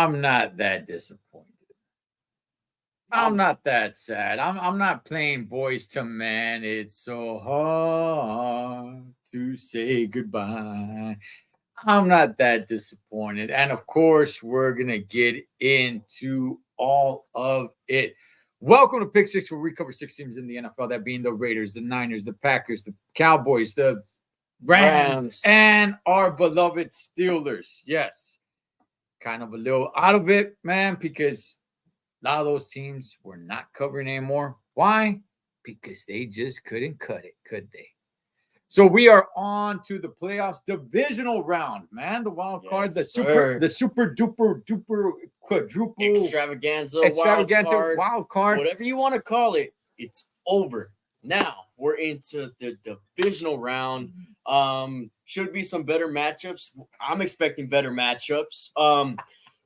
I'm not that disappointed. I'm not that sad. I'm not playing Boys to Men. It's so hard to say goodbye. I'm not that disappointed. And of course, we're going to get into all of it. Welcome to Pick Six, where we cover 6 teams in the NFL, that being the Raiders, the Niners, the Packers, the Cowboys, the Rams, and our beloved Steelers. Yes, kind of a little out of it, man, because a lot of those teams were not covering anymore. Why? Because they just couldn't cut it, could they? So we are on to the playoffs divisional round, man. The wild card, the super duper quadruple extravaganza wild card, whatever you want to call it. It's over. Now we're into the divisional round. Should be some better matchups. I'm expecting better matchups.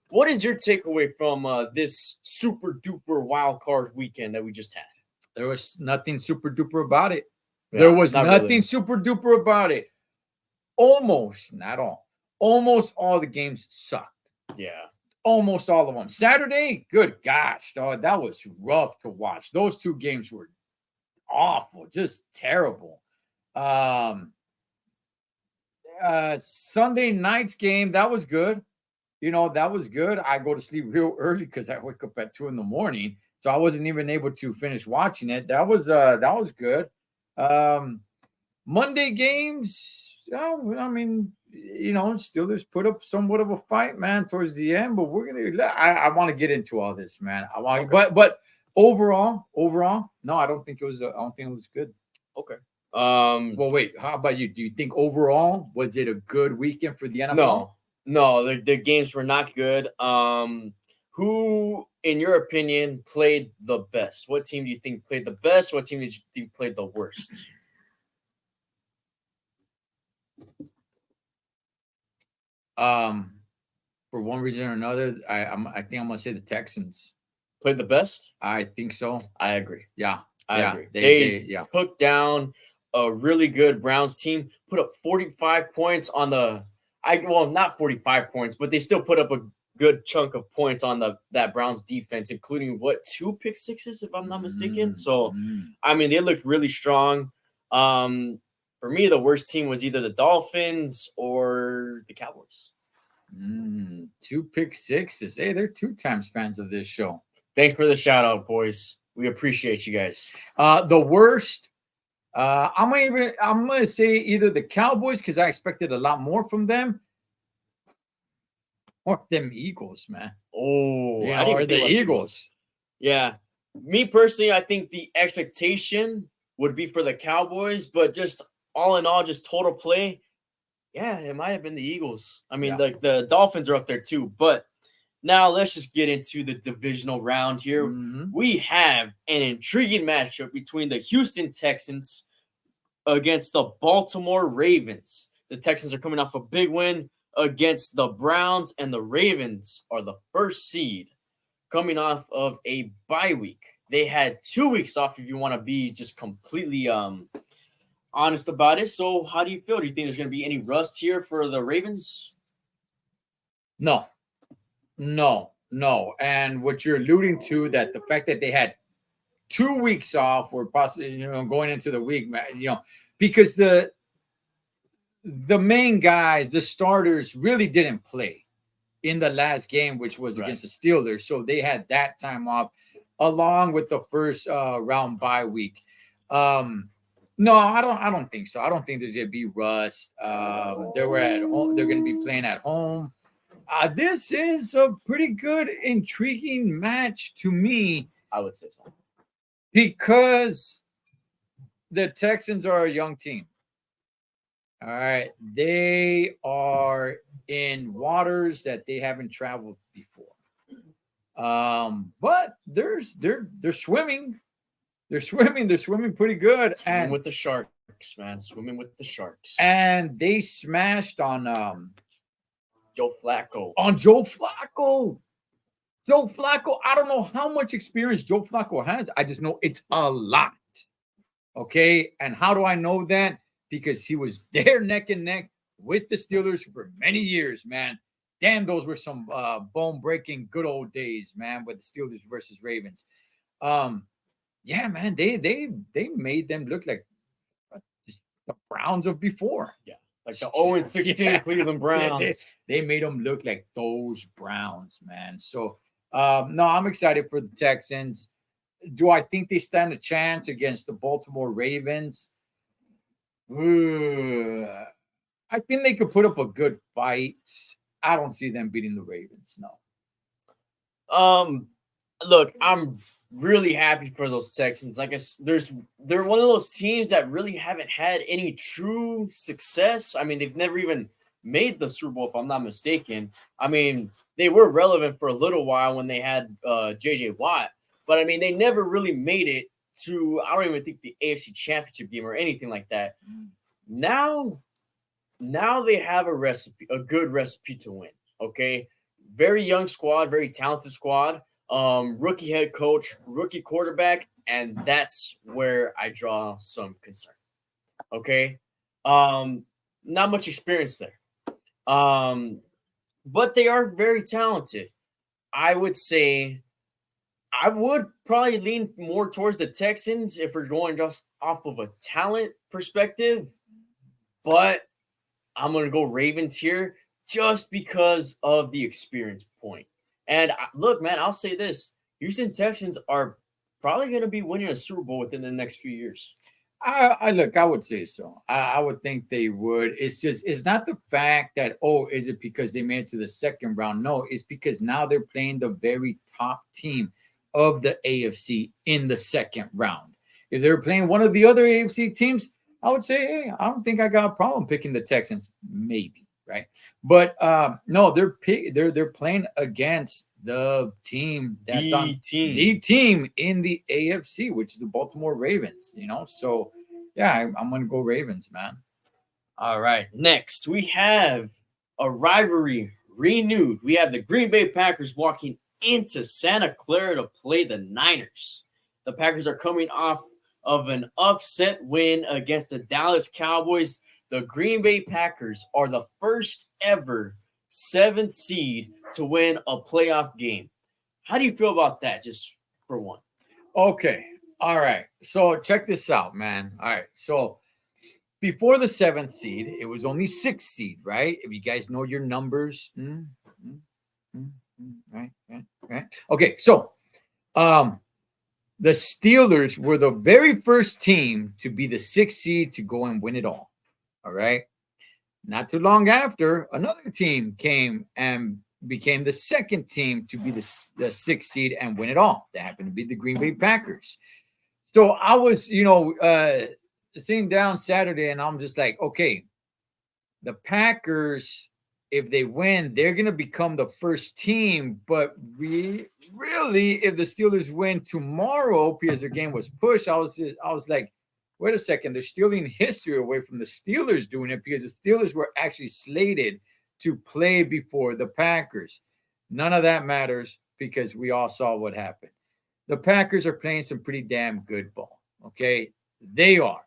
What is your takeaway from this super duper wild card weekend that we just had? There was nothing super duper about it. There was nothing super duper about it. Almost, not all. Almost all the games sucked. Yeah. Almost all of them. Saturday, good gosh, dog, that was rough to watch. Those 2 games were awful, just terrible. Sunday night's game, that was good. That was good. I go to sleep real early because I wake up at 2 a.m. So I wasn't even able to finish watching it. That was good. Monday games, I mean, Steelers put up somewhat of a fight, man, towards the end. But I want to get into all this, man. But overall, no, I don't think it was. I don't think it was good. Okay. Well, wait. How about you? Do you think overall was it a good weekend for the NFL? No, the games were not good. Who, in your opinion, played the best? What team do you think played the best? What team did you think played the worst? For one reason or another, I think I'm gonna say the Texans played the best. I think so. I agree. Yeah, I agree. They took down a really good Browns team. Put up 45 points on the. Not 45 points, but they still put up a good chunk of points on that Browns defense, including 2 pick sixes, if I'm not mistaken. So, I mean, they looked really strong. For me, the worst team was either the Dolphins or the Cowboys. 2 pick sixes. Hey, they're 2 times fans of this show. Thanks for the shout out, boys. We appreciate you guys. The worst. I'm gonna say either the Cowboys, because I expected a lot more from them, or them Eagles, man. Or the Eagles. Yeah. Me personally, I think the expectation would be for the Cowboys, but just all in all, just total play, yeah, it might have been the Eagles. I mean, the Dolphins are up there too. But now let's just get into the divisional round here. We have an intriguing matchup between the Houston Texans against the Baltimore Ravens. The Texans are coming off a big win against the Browns, and the Ravens are the first seed coming off of a bye week. They had 2 weeks off, if you want to be just completely honest about it. So how do you feel? Do you think there's going to be any rust here for the Ravens? No. And what you're alluding to, that the fact that they had 2 weeks off, or possibly, going into the week, because the main guys, the starters, really didn't play in the last game, which was against the Steelers. So they had that time off along with the first round bye week. No, I don't think so. I don't think there's going to be rust. They were at home. They're going to be playing at home. This is a pretty good, intriguing match to me. I would say so. Because the Texans are a young team. All right. They are in waters that they haven't traveled before. But they're swimming. They're swimming pretty good. Swimming with the sharks, man. Swimming with the sharks. And they smashed on Joe Flacco. Joe Flacco, I don't know how much experience Joe Flacco has. I just know it's a lot. Okay. And how do I know that? Because he was there neck and neck with the Steelers for many years, man. Damn, those were some bone breaking good old days, man, with the Steelers versus Ravens. Yeah, man, they made them look like just the Browns of before. Yeah, like the 0-16 Yeah. Cleveland Yeah, Browns. they made them look like those Browns, man. So no, I'm excited for the Texans. Do I think they stand a chance against the Baltimore Ravens? I think they could put up a good fight. I don't see them beating the Ravens. No. Look, I'm really happy for those Texans. Like they're one of those teams that really haven't had any true success. I mean, they've never even made the Super Bowl, if I'm not mistaken. I mean, they were relevant for a little while when they had JJ Watt, but I mean, they never really made it to, I don't even think, the AFC Championship game or anything like that. Now they have a good recipe to win. Okay, very young squad, very talented squad. Rookie head coach, rookie quarterback, and that's where I draw some concern. Okay, not much experience there. But they are very talented. I would say I would probably lean more towards the Texans if we're going just off of a talent perspective, but I'm going to go Ravens here just because of the experience point. And look, man, I'll say this. Houston Texans are probably going to be winning a Super Bowl within the next few years. I look, I would say so. I would think they would. It's not the fact that, oh, is it because they made it to the second round? No, it's because now they're playing the very top team of the AFC in the second round. If they're playing one of the other AFC teams, I would say, hey, I don't think I got a problem picking the Texans. Maybe, right? But no, they're playing against the team that's on the team in the AFC, which is the Baltimore Ravens. So yeah, I'm gonna go Ravens, man. All right, next we have a rivalry renewed. We have the Green Bay Packers walking into Santa Clara to play the Niners. The Packers are coming off of an upset win against the Dallas Cowboys. The Green Bay Packers are the first ever 7th seed to win a playoff game. How do you feel about that, just for one? Okay. All right. So check this out, man. All right. So before the 7th seed, it was only 6th seed, right? If you guys know your numbers. Right. Okay. So the Steelers were the very first team to be the 6th seed to go and win it all. All right. Not too long after, another team came and became the second team to be the 6th seed and win it all. That happened to be the Green Bay Packers. So I was, sitting down Saturday and I'm just like, okay, the Packers, if they win, they're going to become the first team. But really, if the Steelers win tomorrow because their game was pushed, I was like, wait a second, they're stealing history away from the Steelers doing it because the Steelers were actually slated to play before the Packers. None of that matters because we all saw what happened. The Packers are playing some pretty damn good ball. Okay, they are.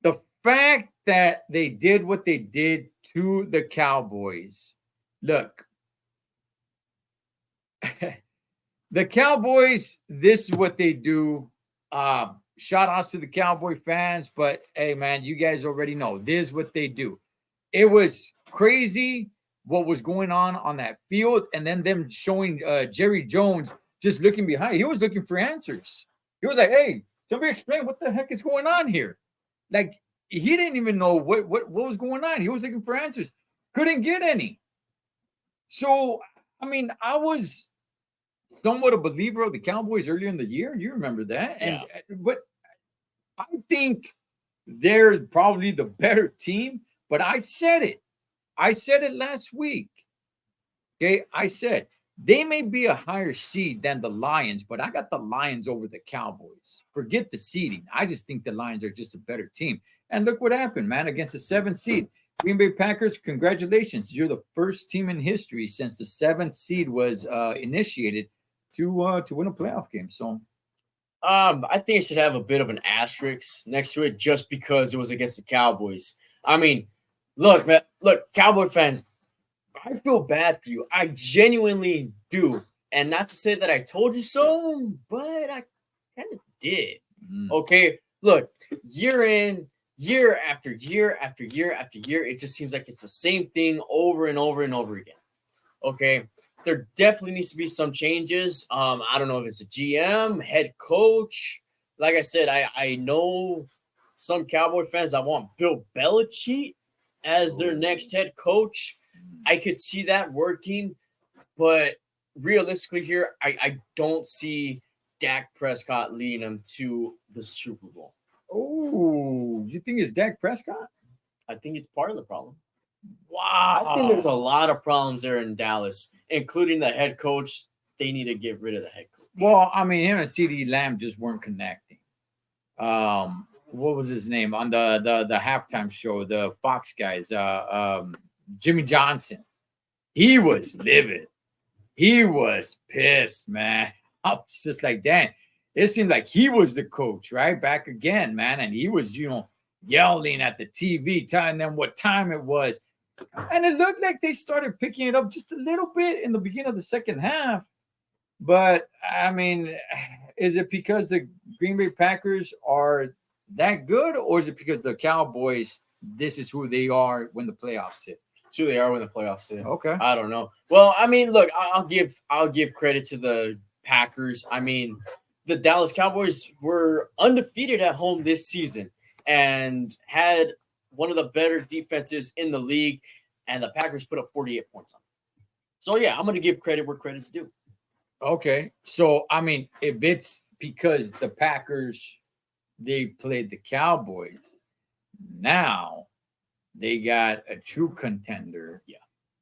The fact that they did what they did to the Cowboys, look, the Cowboys, this is what they do. Shout outs to the Cowboy fans, but hey, man, you guys already know this is what they do. It was crazy what was going on that field, and then them showing Jerry Jones just looking behind. He was looking for answers. He was like, "Hey, somebody explain what the heck is going on here." Like he didn't even know what was going on. He was looking for answers, couldn't get any. So I mean, I was somewhat a believer of the Cowboys earlier in the year. You remember that, and but I think they're probably the better team. But I said it. I said it last week. Okay, I said they may be a higher seed than the Lions, but I got the Lions over the Cowboys. Forget the seeding. I just think the Lions are just a better team. And look what happened, man, against the 7th seed. Green Bay Packers, congratulations. You're the first team in history since the 7th seed was initiated to win a playoff game. So I think it should have a bit of an asterisk next to it just because it was against the Cowboys. I mean, look, man, Cowboy fans, I feel bad for you. I genuinely do. And not to say that I told you so, but I kind of did. Okay, look, year in, year after year after year after year, it just seems like it's the same thing over and over and over again. Okay, there definitely needs to be some changes. I don't know if it's a GM, head coach. Like I said, I know some Cowboy fans that want Bill Belichick as their next head coach. I could see that working, but realistically here, I don't see Dak Prescott leading them to the Super Bowl. Oh, you think it's Dak Prescott? I think it's part of the problem. Wow. I think there's a lot of problems there in Dallas, including the head coach. They need to get rid of the head coach. Well, I mean, him and CeeDee Lamb just weren't connecting. What was his name on the halftime show? The Fox guys, Jimmy Johnson. He was livid. He was pissed, man. I was just like, damn. It seemed like he was the coach, right? Back again, man. And he was, yelling at the TV, telling them what time it was. And it looked like they started picking it up just a little bit in the beginning of the second half. But, I mean, is it because the Green Bay Packers are that good? Or is it because the Cowboys, this is who they are when the playoffs hit? It's who they are when the playoffs hit. Okay. I don't know. Well, I mean, look, I'll give credit to the Packers. I mean, the Dallas Cowboys were undefeated at home this season and had one of the better defenses in the league, and the Packers put up 48 points on them. So, yeah, I'm going to give credit where credit's due. Okay. So, I mean, if it's because the Packers, they played the Cowboys, now they got a true contender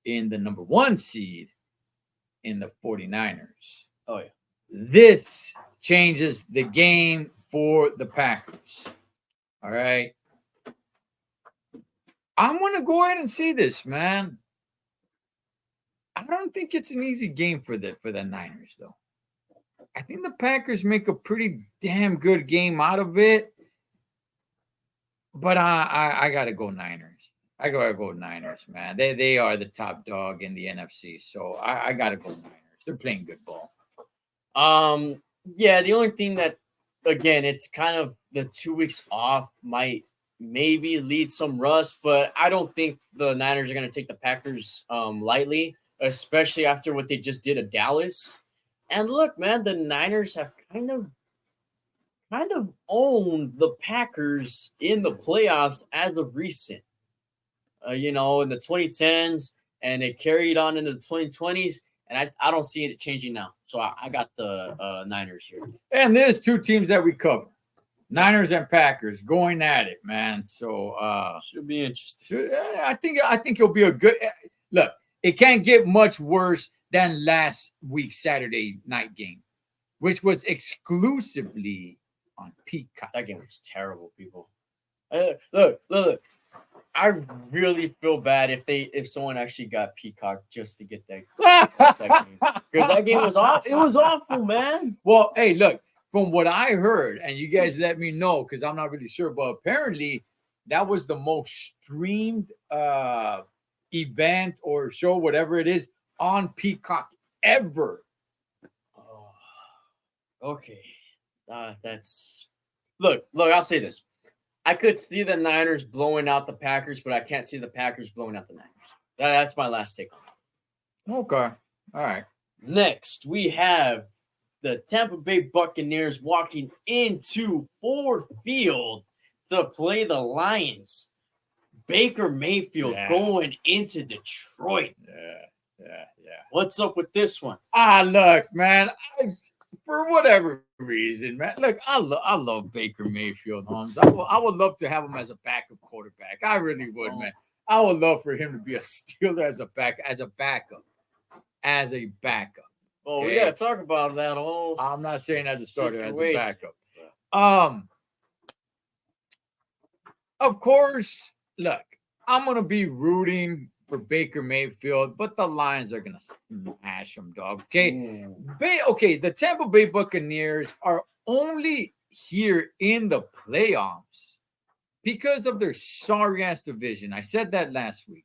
in the number 1 seed in the 49ers. Oh, yeah. This changes the game for the Packers. All right. I'm going to go ahead and see this, man. I don't think it's an easy game for the Niners, though. I think the Packers make a pretty damn good game out of it. But I got to go Niners. I got to go Niners, man. They are the top dog in the NFC. So I got to go Niners. They're playing good ball. Yeah, the only thing that, again, it's kind of the 2 weeks off might maybe lead some rust, but I don't think the Niners are going to take the Packers lightly, especially after what they just did at Dallas. And look, man, the Niners have kind of owned the Packers in the playoffs as of recent. In the 2010s, and it carried on into the 2020s. And I don't see it changing now. So I got the Niners here. And there's 2 teams that we cover. Niners and Packers going at it, man. So should be interesting. I think it'll be a good look. It can't get much worse than last week's Saturday night game, which was exclusively on Peacock. That game was terrible, people. Look. I really feel bad if someone actually got Peacock just to get that game. Because that game was awful. It was awful, man. Well, hey, look, from what I heard, and you guys let me know because I'm not really sure, but apparently that was the most streamed event or show, whatever it is, on Peacock ever. Oh, okay. That's look, I'll say this. I could see the Niners blowing out the Packers, but I can't see the Packers blowing out the Niners. That's my last take on it. Okay. All right. Next, we have the Tampa Bay Buccaneers walking into Ford Field to play the Lions. Baker Mayfield going into Detroit. Yeah. What's up with this one? Look, man. For whatever reason, man. Look, I love Baker Mayfield, Holmes. I would love to have him as a backup quarterback. I really would, man. I would love for him to be a Steeler as a backup. Well, we got to talk about that whole. I'm not saying as a starter, as a backup. Of course, look, I'm gonna be rooting for Baker Mayfield, but the Lions are gonna smash him, dog. Okay, the Tampa Bay Buccaneers are only here in the playoffs because of their sorry ass division. I said that last week,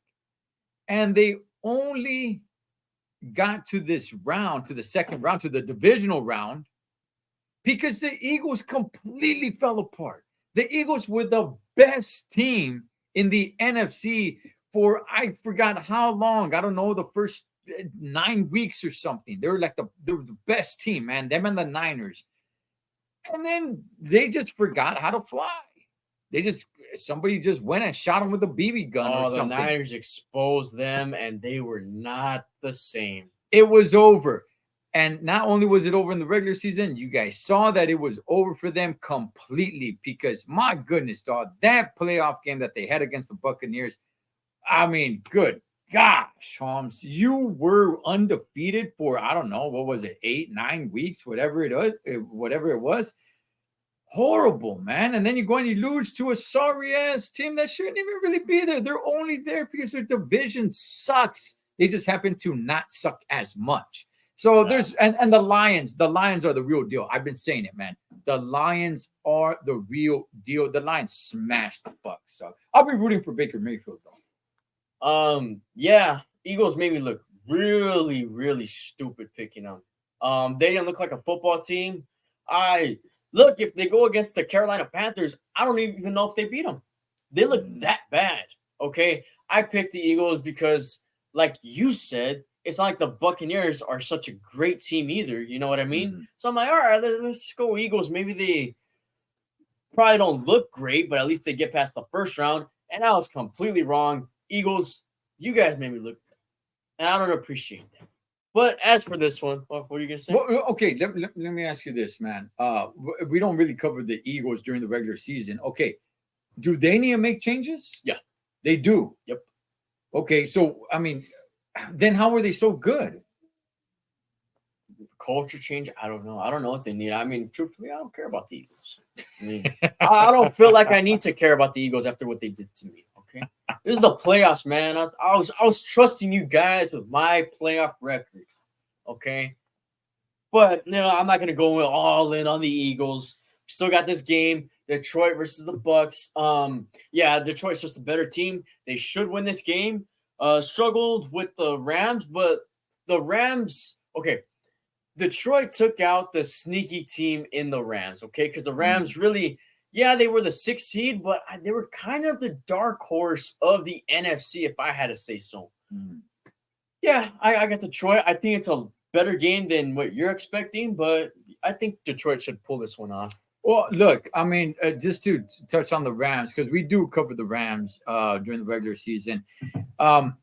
and they only got to this round, to the second round, to the divisional round, because the Eagles completely fell apart. The Eagles were the best team in the NFC for I forgot how long. I don't know, the first 9 weeks or something. They were the best team, man. Them and the Niners. And then they just forgot how to fly. Somebody just went and shot them with a BB gun or the something. Niners exposed them, and they were not the same. It was over. And not only was it over in the regular season, you guys saw that it was over for them completely because, my goodness, dog, that playoff game that they had against the Buccaneers, I mean, good gosh, Holmes, you were undefeated for, I don't know, what was it, 8-9 weeks, whatever it was. Horrible, man. And then you go and you lose to a sorry-ass team that shouldn't even really be there. They're only there because their division sucks. They just happen to not suck as much. So there's and the Lions are the real deal. I've been saying it, man. The Lions are the real deal. The Lions smashed the Bucks. So I'll be rooting for Baker Mayfield though. Yeah, Eagles made me look really, really stupid picking them. They didn't look like a football team. Look, if they go against the Carolina Panthers, I don't even know if they beat them. They look that bad. Okay, I picked the Eagles because, like you said, it's not like the Buccaneers are such a great team either. You know what I mean? Mm-hmm. So I'm like, all right, let's go Eagles. Maybe they probably don't look great, but at least they get past the first round. And I was completely wrong. Eagles, you guys made me look good. And I don't appreciate that. But as for this one, what are you going to say? Well, okay, let me ask you this, man. We don't really cover the Eagles during the regular season. Okay, do they need to make changes? Yeah. They do? Yep. Okay, so, I mean, then how are they so good? Culture change? I don't know. I don't know what they need. I mean, truthfully, I don't care about the Eagles. I mean, I don't feel like I need to care about the Eagles after what they did to me. Okay, this is the playoffs, man. I was trusting you guys with my playoff record. Okay, but I'm not gonna go all in on the Eagles. Still got this game, Detroit versus the Bucks. Yeah, Detroit's just a better team. They should win this game. Struggled with the Rams, but the Rams, okay. Detroit took out the sneaky team in the Rams, okay? Because the Rams really, they were the 6th seed, but they were kind of the dark horse of the NFC, if I had to say so. Yeah, I got Detroit. I think it's a better game than what you're expecting, but I think Detroit should pull this one off. Well, look, I mean, just to touch on the Rams, because we do cover the Rams during the regular season. The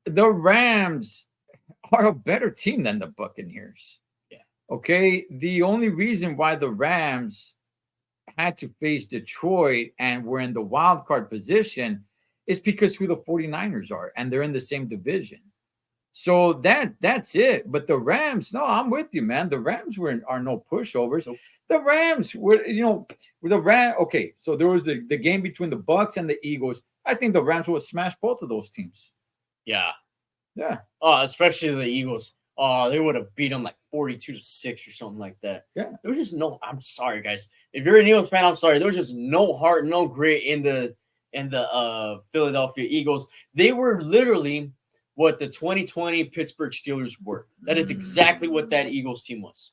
Rams are a better team than the Buccaneers. Yeah. Okay. The only reason why the Rams had to face Detroit and were in the wild card position is because who the 49ers are, and they're in the same division. So that's it. But the Rams, no, I'm with you, man. The Rams are no pushovers. So the Rams were, okay. So there was the game between the Bucks and the Eagles. I think the Rams would smash both of those teams. Yeah. Yeah. Oh, especially the Eagles. Oh, they would have beat them like 42-6 or something like that. Yeah. There was just I'm sorry, guys. If you're an Eagles fan, I'm sorry. There was just no heart, no grit in the Philadelphia Eagles. They were literally what the 2020 Pittsburgh Steelers were. That is exactly what that Eagles team was.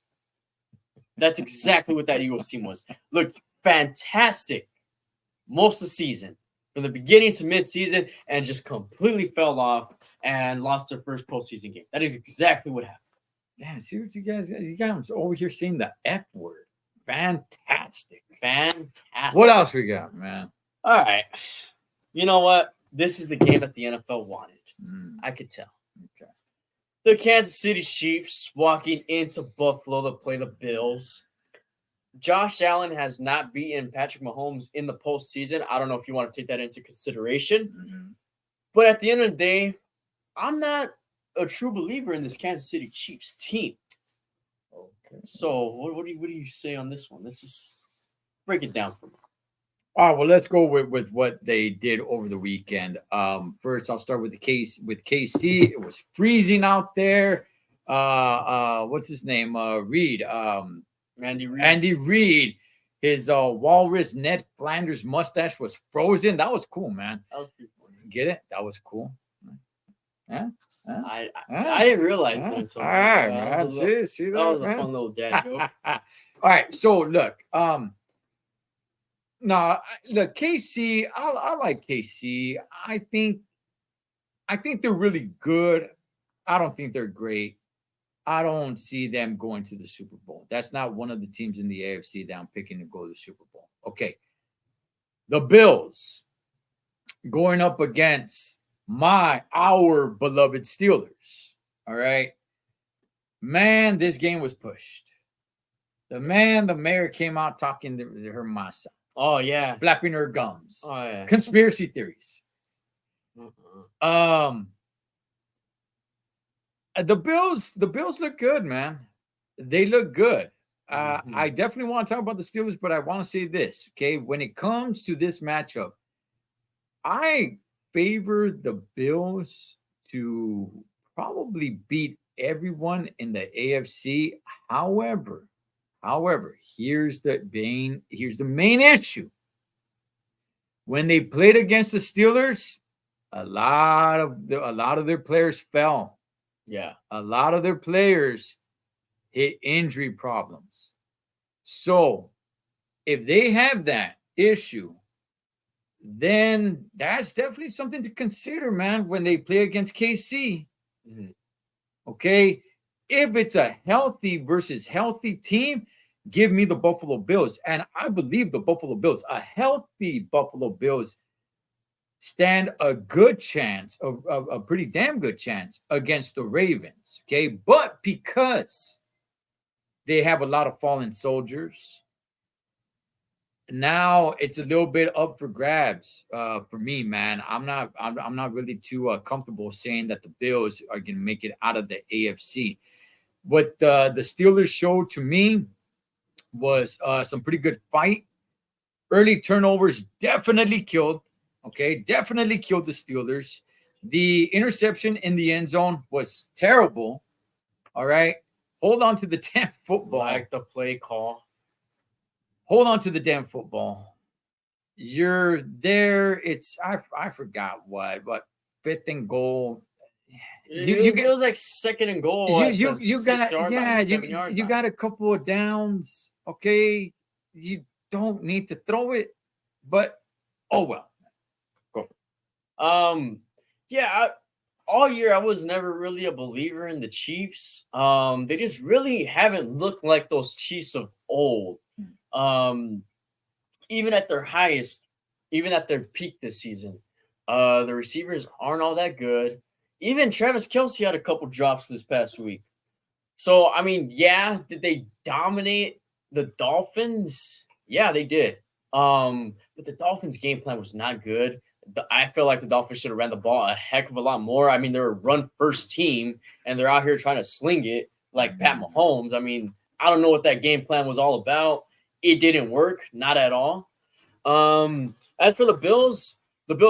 That's exactly what that Eagles team was. Looked fantastic most of the season. From the beginning to mid-season, and just completely fell off and lost their first postseason game. That is exactly what happened. Damn, see what you guys over here saying the F word. Fantastic. What else we got, man? All right. You know what? This is the game that the NFL wanted. I could tell. Okay. The Kansas City Chiefs walking into Buffalo to play the Bills. Josh Allen has not beaten Patrick Mahomes in the postseason. I don't know if you want to take that into consideration. But at the end of the day, I'm not a true believer in this Kansas City Chiefs team. Okay. So what do you say on this one? Let's just break it down for me. All right, well, let's go with what they did over the weekend. First, I'll start with KC. It was freezing out there. What's his name? Reed. Andy Reid, his walrus Ned Flanders mustache was frozen. That was cool, man. That was pretty funny. Get it? That was cool. Yeah. I didn't realize that. So All right, that man. was a little, See that that, was a man? fun little dad joke. All right. So look, no, look, KC. I like KC. I think they're really good. I don't think they're great. I don't see them going to the Super Bowl. That's not one of the teams in the AFC that I'm picking to go to the Super Bowl. Okay. The Bills going up against our beloved Steelers. All right. Man, this game was pushed. The mayor came out talking to her masa, Oh yeah, flapping her gums. oh yeah. Conspiracy theories. Uh-uh. The Bills look good, man. They look good. I definitely want to talk about the Steelers, but I want to say this, okay? When it comes to this matchup, I favor the Bills to probably beat everyone in the AFC. However, here's the main issue. When they played against the Steelers, a lot of their players fell. Yeah. A lot of their players hit injury problems. So, if they have that issue, then that's definitely something to consider, man, when they play against KC. Mhm. Okay. If it's a healthy versus healthy team, give me the Buffalo Bills. And I believe the Buffalo Bills, a healthy Buffalo Bills, stand a good chance, a pretty damn good chance against the Ravens. Okay. But because they have a lot of fallen soldiers, now it's a little bit up for grabs for me, man. I'm not really too comfortable saying that the Bills are going to make it out of the AFC. What the Steelers showed to me was some pretty good fight. Early turnovers definitely killed. Okay, definitely killed the Steelers. The interception in the end zone was terrible. All right, hold on to the damn football. Like the play call. Hold on to the damn football. You're there. It's I forgot what 5th and goal. It was like 2nd and goal. You got you got a couple of downs. Okay, you don't need to throw it, but oh well. Go for it. Yeah. All year I was never really a believer in the Chiefs. They just really haven't looked like those Chiefs of old. Even at their highest, even at their peak this season, the receivers aren't all that good. Even Travis Kelce had a couple drops this past week. So I mean, yeah, did they dominate the Dolphins? Yeah, they did. But the Dolphins' game plan was not good. I feel like the Dolphins should have ran the ball a heck of a lot more. I mean, they're a run-first team, and they're out here trying to sling it like Pat Mahomes. I mean, I don't know what that game plan was all about. It didn't work, not at all. As for the Bills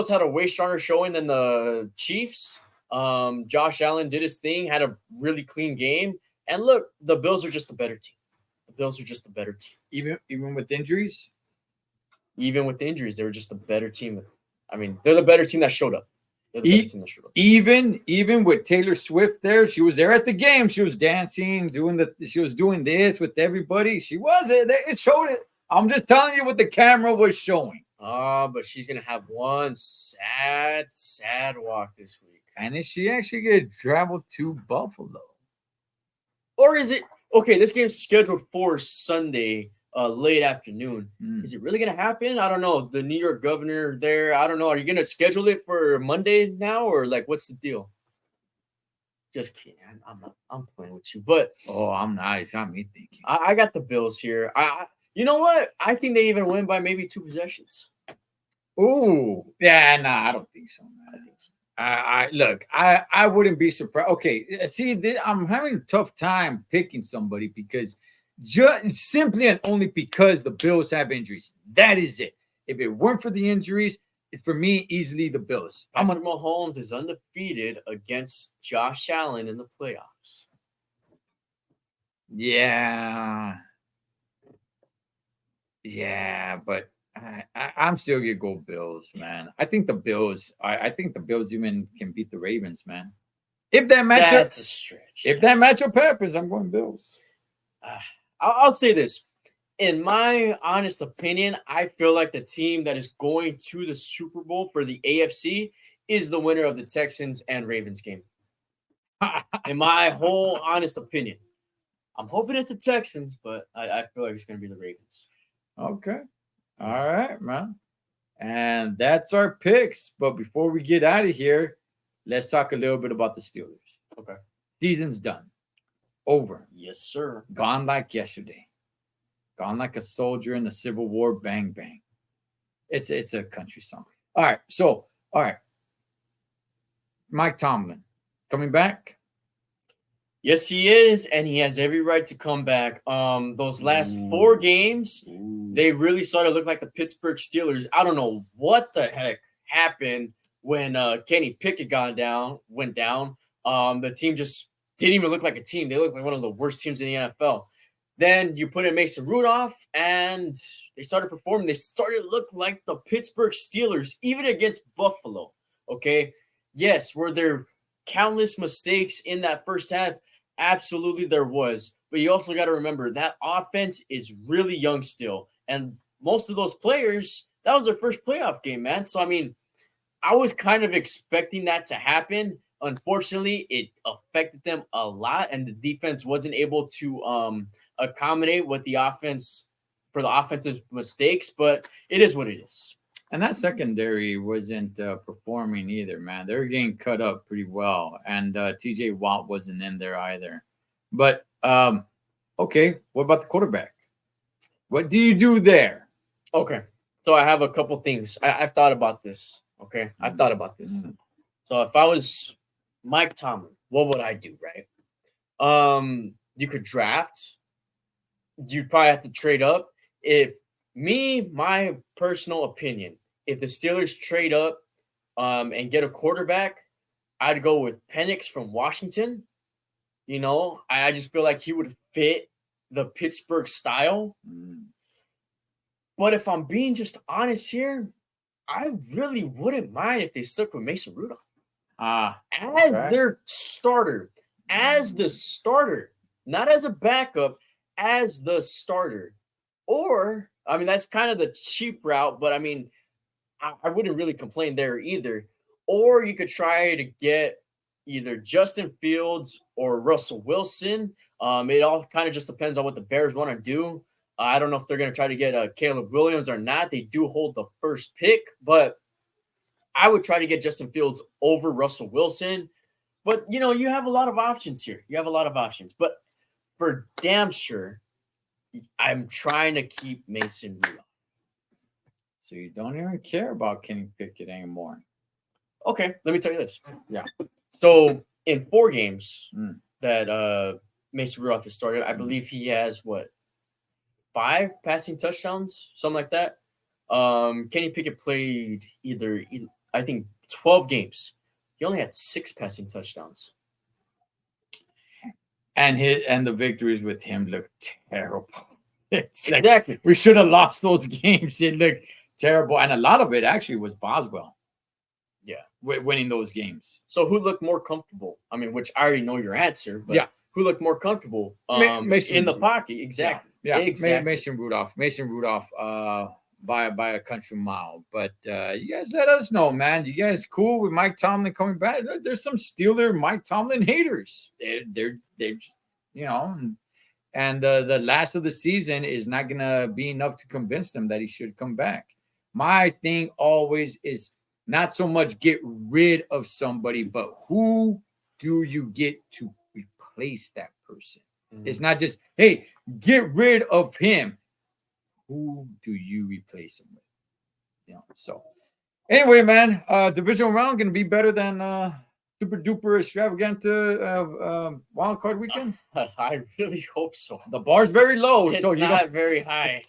had a way stronger showing than the Chiefs. Josh Allen did his thing, had a really clean game. And look, the Bills are just a better team. The Bills are just a better team. Even with injuries? Even with injuries, they were just a better team. I mean, they're the better team that showed up. They're the better team that showed up. Even with Taylor Swift there, she was there at the game. She was dancing, she was doing this with everybody. She was there. It showed it. I'm just telling you what the camera was showing. But she's gonna have one sad walk this week. And is she actually gonna travel to Buffalo? Or is it okay? This game's scheduled for Sunday, late afternoon. Is it really gonna happen? I don't know. The New York governor there, I don't know. Are you gonna schedule it for Monday now, or like what's the deal? Just kidding. I'm playing with you, but I'm nice. I'm me thinking. I got the Bills here. You know what? I think they even win by maybe 2 possessions. Oh, yeah, nah, I don't think so, man. I think so. Look, I wouldn't be surprised. Okay, see, I'm having a tough time picking somebody because just simply and only because the Bills have injuries. That is it. If it weren't for the injuries, for me, easily the Bills. Patrick Mahomes is undefeated against Josh Allen in the playoffs. Yeah, but I'm still gonna go Bills, man. I think the Bills. I think the Bills even can beat the Ravens, man. If that matchup, That's a stretch. if that matchup happens, I'm going Bills. I'll say this. In my honest opinion, I feel like the team that is going to the Super Bowl for the AFC is the winner of the Texans and Ravens game. In my whole honest opinion, I'm hoping it's the Texans, but I feel like it's going to be the Ravens. Okay. All right, man. And that's our picks. But before we get out of here, let's talk a little bit about the Steelers. Okay. Season's done. Over. Yes, sir. Gone like yesterday. Gone like a soldier in the Civil War. Bang, bang. It's a country song. All right. Mike Tomlin coming back. Yes, he is, and he has every right to come back. Those last 4 games, they really started to look like the Pittsburgh Steelers. I don't know what the heck happened when Kenny Pickett went down. The team just didn't even look like a team. They looked like one of the worst teams in the NFL. Then you put in Mason Rudolph, and they started performing. They started to look like the Pittsburgh Steelers, even against Buffalo. Okay, yes, were there countless mistakes in that first half? Absolutely, there was. But you also got to remember that offense is really young still. And most of those players, that was their first playoff game, man. So, I mean, I was kind of expecting that to happen. Unfortunately, it affected them a lot, and the defense wasn't able to accommodate what the offense for the offensive mistakes. But it is what it is. And that secondary wasn't performing either, man. They were getting cut up pretty well. And TJ Watt wasn't in there either. But, okay, what about the quarterback? What do you do there? Okay. So I have a couple things. I've thought about this. Okay. I've thought about this. So if I was Mike Tomlin, what would I do, right? You could draft. You'd probably have to trade up. My personal opinion, if the Steelers trade up and get a quarterback, I'd go with Penix from Washington. You know, I just feel like he would fit the Pittsburgh style. But if I'm being just honest here, I really wouldn't mind if they stuck with Mason Rudolph. As their starter. As the starter. Not as a backup, as the starter. Or, I mean, that's kind of the cheap route, but I mean, I wouldn't really complain there either. Or you could try to get either Justin Fields or Russell Wilson. It all kind of just depends on what the Bears want to do. I don't know if they're going to try to get Caleb Williams or not. They do hold the first pick, but I would try to get Justin Fields over Russell Wilson. But, you know, you have a lot of options here. But for damn sure, I'm trying to keep Mason Rudolph. So you don't even care about Kenny Pickett anymore. Okay, let me tell you this. Yeah. So in 4 games that Mason Rudolph has started, I believe he has 5 passing touchdowns, something like that. Kenny Pickett played either I think 12 games. He only had 6 passing touchdowns. And the victories with him looked terrible. Exactly. We should have lost those games. It looked terrible. And a lot of it actually was Boswell. Yeah. Winning those games. So who looked more comfortable? I mean, which I already know your answer, but yeah. Who looked more comfortable in the pocket? Exactly. Yeah. Exactly. Mason Rudolph by a country mile. But you guys let us know, man. You guys cool with Mike Tomlin coming back? There's some Steeler Mike Tomlin haters. They're you know, and the last of the season is not gonna be enough to convince them that he should come back. My thing always is not so much get rid of somebody, but who do you get to replace that person? It's not just, hey, get rid of him. Who do you replace him with? You know, so anyway, man, divisional round gonna be better than super duper extravaganza wild card weekend. I really hope so. The bar's very low. It's not very high.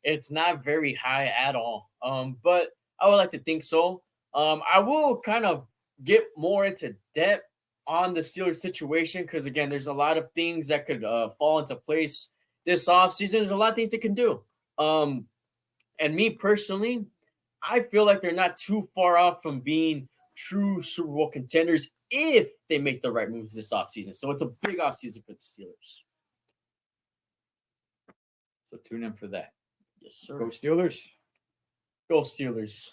It's not very high at all. But I would like to think so. I will kind of get more into depth on the Steelers situation because, again, there's a lot of things that could fall into place this offseason. There's a lot of things they can do. And me personally, I feel like they're not too far off from being true Super Bowl contenders if they make the right moves this offseason. So it's a big offseason for the Steelers. So tune in for that. Yes, sir. Go Steelers. Go Steelers.